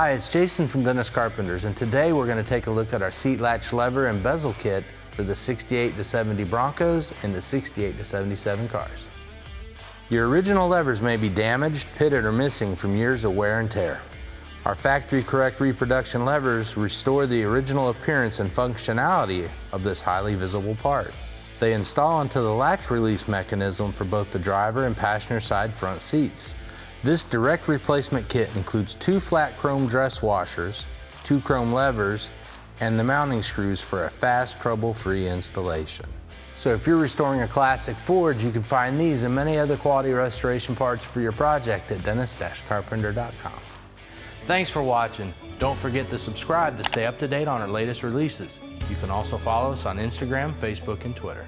Hi, it's Jason from Dennis Carpenters, and today we're going to take a look at our seat latch lever and bezel kit for the 68 to 70 Broncos and the 68 to 77 cars. Your original levers may be damaged, pitted, or missing from years of wear and tear. Our factory correct reproduction levers restore the original appearance and functionality of this highly visible part. They install into the latch release mechanism for both the driver and passenger side front seats. This direct replacement kit includes 2 flat chrome dress washers, 2 chrome levers, and the mounting screws for a fast, trouble-free installation. So if you're restoring a classic Ford, you can find these and many other quality restoration parts for your project at dennis-carpenter.com. Thanks for watching. Don't forget to subscribe to stay up to date on our latest releases. You can also follow us on Instagram, Facebook, and Twitter.